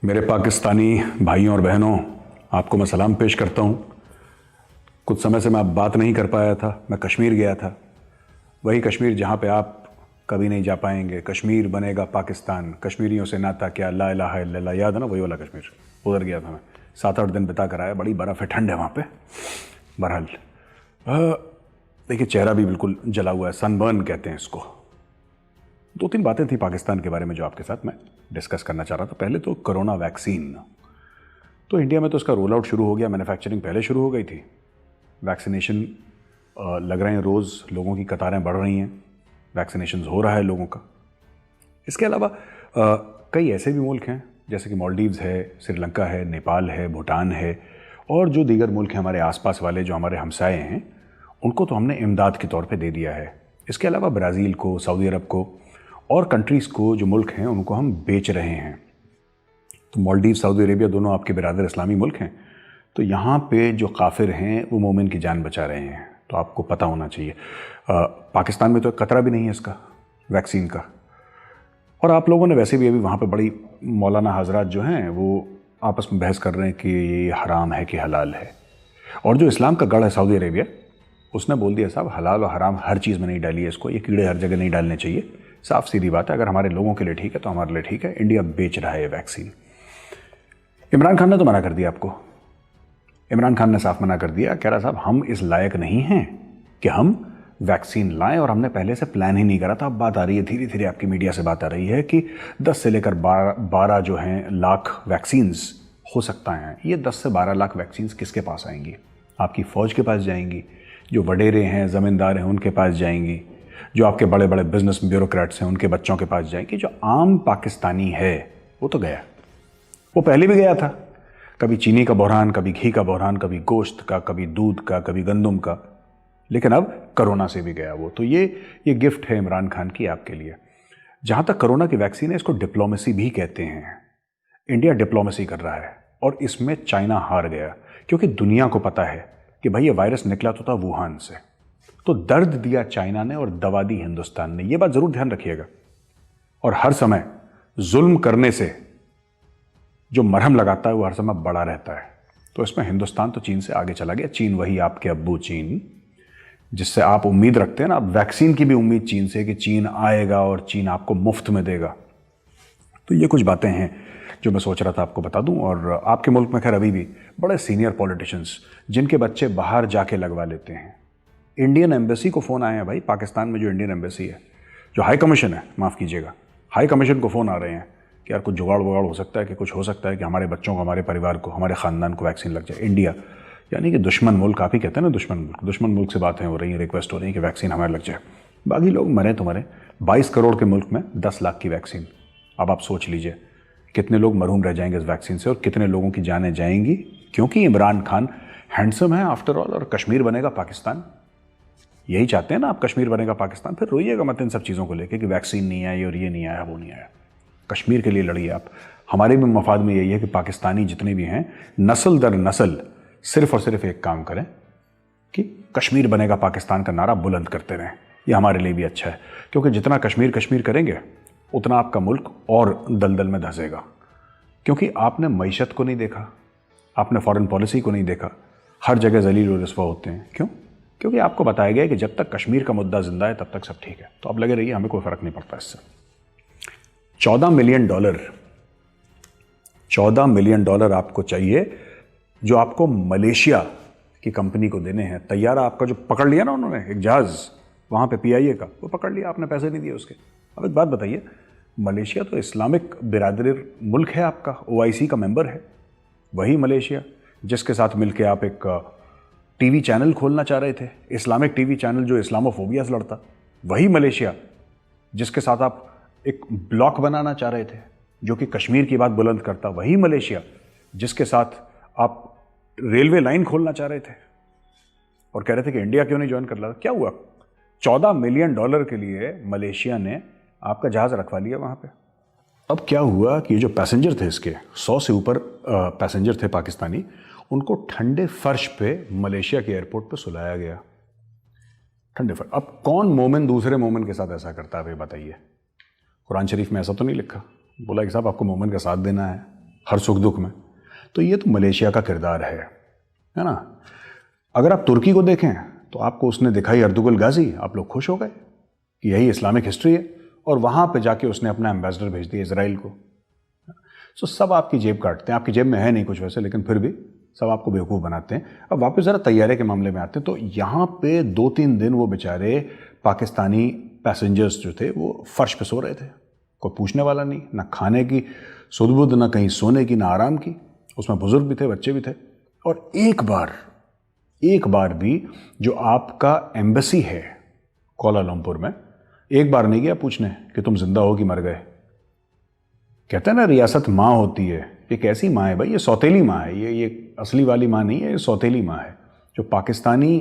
मेरे पाकिस्तानी भाइयों और बहनों, आपको मैं सलाम पेश करता हूँ। कुछ समय से मैं अब बात नहीं कर पाया था। मैं कश्मीर गया था, वही कश्मीर जहाँ पे आप कभी नहीं जा पाएंगे। कश्मीर बनेगा पाकिस्तान, कश्मीरियों से नाता क्या, ला इलाहा इल्लल्लाह, याद है ना? वही वाला कश्मीर। उधर गया था मैं, 7-8 दिन बिता कर आया। बड़ी बर्फ़ है, ठंड है वहाँ पे। बहरहाल देखिए, चेहरा भी बिल्कुल जला हुआ है, सनबर्न कहते हैं इसको। 2-3 बातें थी पाकिस्तान के बारे में जो आपके साथ मैं डिस्कस करना चाह रहा था। पहले तो कोरोना वैक्सीन, तो इंडिया में तो इसका रोल आउट शुरू हो गया, मैन्युफैक्चरिंग पहले शुरू हो गई थी। वैक्सीनेशन लग रहे हैं, रोज़ लोगों की कतारें बढ़ रही हैं, वैक्सीनेशन हो रहा है लोगों का। इसके अलावा कई ऐसे भी मुल्क हैं जैसे कि मालदीव्स है, श्रीलंका है, नेपाल है, भूटान है, और जो दीगर मुल्क हैं हमारे आसपास वाले जो हमारे हमसाए हैं, उनको तो हमने इमदाद के तौर पे दे दिया है। इसके अलावा ब्राज़ील को, सऊदी अरब को और कंट्रीज़ को, जो मुल्क हैं, उनको हम बेच रहे हैं। तो मालदीव, सऊदी अरेबिया दोनों आपके बिरादर इस्लामी मुल्क हैं, तो यहाँ पे जो काफिर हैं वो मोमिन की जान बचा रहे हैं। तो आपको पता होना चाहिए। पाकिस्तान में तो खतरा भी नहीं है इसका, वैक्सीन का। और आप लोगों ने वैसे भी अभी वहाँ पे बड़ी मौलाना हजरात जो हैं वो आपस में बहस कर रहे हैं कि ये हराम है कि हलाल है। और जो इस्लाम का गढ़ है सऊदी अरेबिया, उसने बोल दिया साहब हलाल और हराम हर चीज़ में नहीं डालिए इसको, ये कीड़े हर जगह नहीं डालने चाहिए। साफ सीधी बात है, अगर हमारे लोगों के लिए ठीक है तो हमारे लिए ठीक है। इंडिया बेच रहा है वैक्सीन। इमरान खान ने तो मना कर दिया आपको। इमरान खान ने साफ मना कर दिया, कह रहा साहब हम इस लायक नहीं हैं कि हम वैक्सीन लाएं, और हमने पहले से प्लान ही नहीं करा था। अब बात आ रही है, धीरे धीरे आपकी मीडिया से बात आ रही है कि 10 से लेकर 12 जो हैं लाख वैक्सीन्स हो सकता है। ये 10 से 12 लाख वैक्सीन्स किसके पास आएंगी? आपकी फ़ौज के पास जाएंगी, जो वडेरे हैं, ज़मींदार हैं, उनके पास जाएंगी, जो आपके बड़े बड़े बिजनेस ब्यूरोक्रेट्स हैं उनके बच्चों के पास जाएंगी। जो आम पाकिस्तानी है वो तो गया, वो पहले भी गया था। कभी चीनी का बहरान, कभी घी का बहरान, कभी गोश्त का, कभी दूध का, कभी गंदम का, लेकिन अब कोरोना से भी गया वो। तो ये गिफ्ट है इमरान खान की आपके लिए। जहां तक कोरोना की वैक्सीन है, इसको डिप्लोमेसी भी कहते हैं। इंडिया डिप्लोमेसी कर रहा है और इसमें चाइना हार गया, क्योंकि दुनिया को पता है कि भाई ये वायरस निकला तो था वुहान से। तो दर्द दिया चाइना ने और दवा दी हिंदुस्तान ने, ये बात जरूर ध्यान रखिएगा। और हर समय जुल्म करने से जो मरहम लगाता है वो हर समय बड़ा रहता है। तो इसमें हिंदुस्तान तो चीन से आगे चला गया। चीन वही आपके अब्बू चीन, जिससे आप उम्मीद रखते हैं ना, आप वैक्सीन की भी उम्मीद चीन से कि चीन आएगा और चीन आपको मुफ्त में देगा। तो ये कुछ बातें हैं जो मैं सोच रहा था आपको बता दूं। और आपके मुल्क में खैर अभी भी बड़े सीनियर पॉलिटिशियंस जिनके बच्चे बाहर जाके लगवा लेते हैं। इंडियन एम्बेसी को फ़ोन आए हैं भाई, पाकिस्तान में जो इंडियन एम्बेसी है, जो हाई कमीशन है, माफ़ कीजिएगा, हाई कमीशन को फ़ोन आ रहे हैं कि यार कुछ जुगाड़ वुगाड़ हो सकता है, कि कुछ हो सकता है कि हमारे बच्चों को, हमारे परिवार को, हमारे ख़ानदान को वैक्सीन लग जाए। इंडिया यानी कि दुश्मन मुल्क, आप ही कहते हैं ना दुश्मन मुल्क, दुश्मन मुल्क से बातें हो रही हैं, रिक्वेस्ट हो रही है कि वैक्सीन हमारे लग जाए। बाकी लोग मरे तो मरे। 22 करोड़ के मुल्क में 10 लाख की वैक्सीन। अब आप सोच लीजिए कितने लोग मरहूम रह जाएंगे इस वैक्सीन से, और कितने लोगों की जानें जाएंगी, क्योंकि इमरान खान हैंडसम है आफ्टर ऑल, और कश्मीर बनेगा पाकिस्तान। यही चाहते हैं ना आप, कश्मीर बनेगा पाकिस्तान। फिर रोइएगा मत इन सब चीज़ों को लेके कि वैक्सीन नहीं आई और ये नहीं आया, वो नहीं आया। कश्मीर के लिए लड़िए आप। हमारे भी मफाद में यही है कि पाकिस्तानी जितने भी हैं, नस्ल दर नस्ल सिर्फ और सिर्फ एक काम करें कि कश्मीर बनेगा पाकिस्तान का नारा बुलंद करते रहें। ये हमारे लिए भी अच्छा है, क्योंकि जितना कश्मीर कश्मीर करेंगे उतना आपका मुल्क और दलदल में धंसेगा। क्योंकि आपने मईशत को नहीं देखा, आपने फॉरेन पॉलिसी को नहीं देखा, हर जगह जलील और रस्वा होते हैं। क्यों? क्योंकि आपको बताया गया है कि जब तक कश्मीर का मुद्दा जिंदा है तब तक सब ठीक है। तो अब लगे रहिए, हमें कोई फ़र्क नहीं पड़ता इससे। $14 मिलियन आपको चाहिए, जो आपको मलेशिया की कंपनी को देने हैं। तैयारा आपका जो पकड़ लिया ना उन्होंने, एक जहाज़ वहाँ पे PIA का, वो पकड़ लिया, आपने पैसे नहीं दिए उसके। अब एक बात बताइए, मलेशिया तो इस्लामिक बिरादरी मुल्क है आपका, OIC का मेंबर है। वही मलेशिया जिसके साथ मिलकर आप एक टीवी चैनल खोलना चाह रहे थे, इस्लामिक टीवी चैनल जो इस्लामोफोबिया से लड़ता, वही मलेशिया जिसके साथ आप एक ब्लॉक बनाना चाह रहे थे जो कि कश्मीर की बात बुलंद करता, वही मलेशिया जिसके साथ आप रेलवे लाइन खोलना चाह रहे थे और कह रहे थे कि इंडिया क्यों नहीं ज्वाइन कर रहा। क्या हुआ? $14 मिलियन के लिए मलेशिया ने आपका जहाज रखवा लिया वहां पे। अब क्या हुआ कि ये जो पैसेंजर थे, इसके 100 से ऊपर पैसेंजर थे पाकिस्तानी, उनको ठंडे फर्श पे मलेशिया के एयरपोर्ट पे सुलाया गया। ठंडे फर्श। अब कौन मोमिन दूसरे मोमिन के साथ ऐसा करता है, बताइए? कुरान शरीफ में ऐसा तो नहीं लिखा। बोला कि साहब आपको मोमिन का साथ देना है, हर सुख दुख में। तो ये तो मलेशिया का किरदार है ना। अगर आप तुर्की को देखें तो आपको उसने दिखाई अर्तुगरुल गाजी, आप लोग खुश हो गए कि यही इस्लामिक हिस्ट्री है, और वहाँ पे जाके उसने अपना एम्बेसडर भेज दिया इजराइल को। सो सब आपकी जेब काटते हैं, आपकी जेब में है नहीं कुछ वैसे, लेकिन फिर भी सब आपको बेवकूफ़ बनाते हैं। अब वापस ज़रा तैयारी के मामले में आते हैं। तो यहाँ पे 2-3 दिन वो बेचारे पाकिस्तानी पैसेंजर्स जो थे वो फर्श पे सो रहे थे, कोई पूछने वाला नहीं, ना खाने की सुध-बुध, ना कहीं सोने की, ना आराम की। उसमें बुजुर्ग भी थे, बच्चे भी थे। और एक बार भी जो आपका एम्बेसी है कोलालमपुर में, एक बार नहीं गया पूछने कि तुम जिंदा हो कि मर गए। कहते हैं ना रियासत माँ होती है, एक ऐसी माँ है भाई, ये सौतेली माँ है, ये असली वाली माँ नहीं है, ये सौतेली माँ है। जो पाकिस्तानी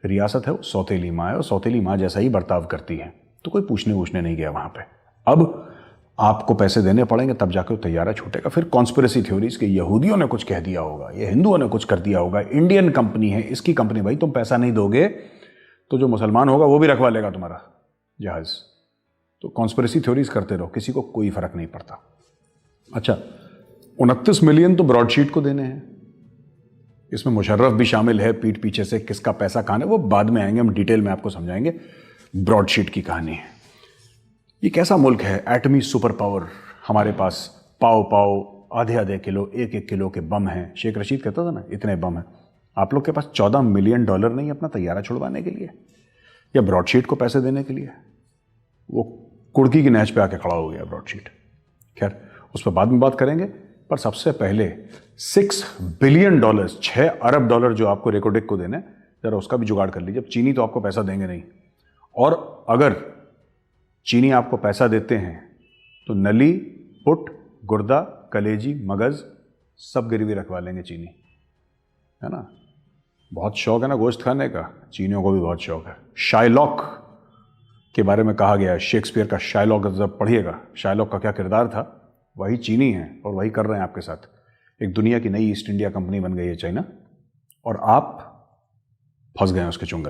रियासत है वो सौतेली माँ है, और सौतेली माँ जैसा ही बर्ताव करती है। तो कोई पूछने नहीं गया वहाँ पे। अब आपको पैसे देने पड़ेंगे तब जाकर तैयारा छूटेगा। फिर कॉन्स्पिरेसी थ्योरीज के यहूदियों ने कुछ कह दिया होगा, ये हिंदुओं ने कुछ कर दिया होगा, इंडियन कंपनी है, इसकी कंपनी। भाई तुम पैसा नहीं दोगे तो जो मुसलमान होगा वो भी रखवा लेगा तुम्हारा जहाज। तो कॉन्स्पिरेसी थ्योरीज करते रहो, किसी को कोई फर्क नहीं पड़ता। अच्छा, 29 मिलियन तो ब्रॉडशीट को देने हैं, इसमें मुशर्रफ भी शामिल है, पीठ पीछे से किसका पैसा कहां है वो बाद में आएंगे, हम डिटेल में आपको समझाएंगे। ब्रॉडशीट की कहानी है। ये कैसा मुल्क है, एटमी सुपर पावर, हमारे पास पाव आधे किलो, 1-1 किलो के बम हैं। शेख रशीद कहता था ना इतने बम हैं। आप लोग के पास $14 मिलियन नहीं अपना तैयारा छुड़वाने के लिए या ब्रॉडशीट को पैसे देने के लिए। वो कुड़की की नहज पे आके खड़ा हो गया ब्रॉडशीट। खैर उस पर बाद में बात करेंगे, पर सबसे पहले $6 बिलियन, $6 अरब जो आपको रेकोडेक को देने, जरा उसका भी जुगाड़ कर लीजिए। अब चीनी तो आपको पैसा देंगे नहीं, और अगर चीनी आपको पैसा देते हैं तो नली, पुट, गुर्दा, कलेजी, मगज सब गिरवी रखवा लेंगे चीनी, है ना। बहुत शौक है ना गोश्त खाने का, चीनियों को भी बहुत शौक है। शाइलॉक के बारे में कहा गया है, शेक्सपियर का शाइलॉक जब पढ़िएगा, शाइलॉक का क्या किरदार था, वही चीनी है और वही कर रहे हैं आपके साथ। एक दुनिया की नई ईस्ट इंडिया कंपनी बन गई है चाइना, और आप फंस गए हैं उसके चुंगल।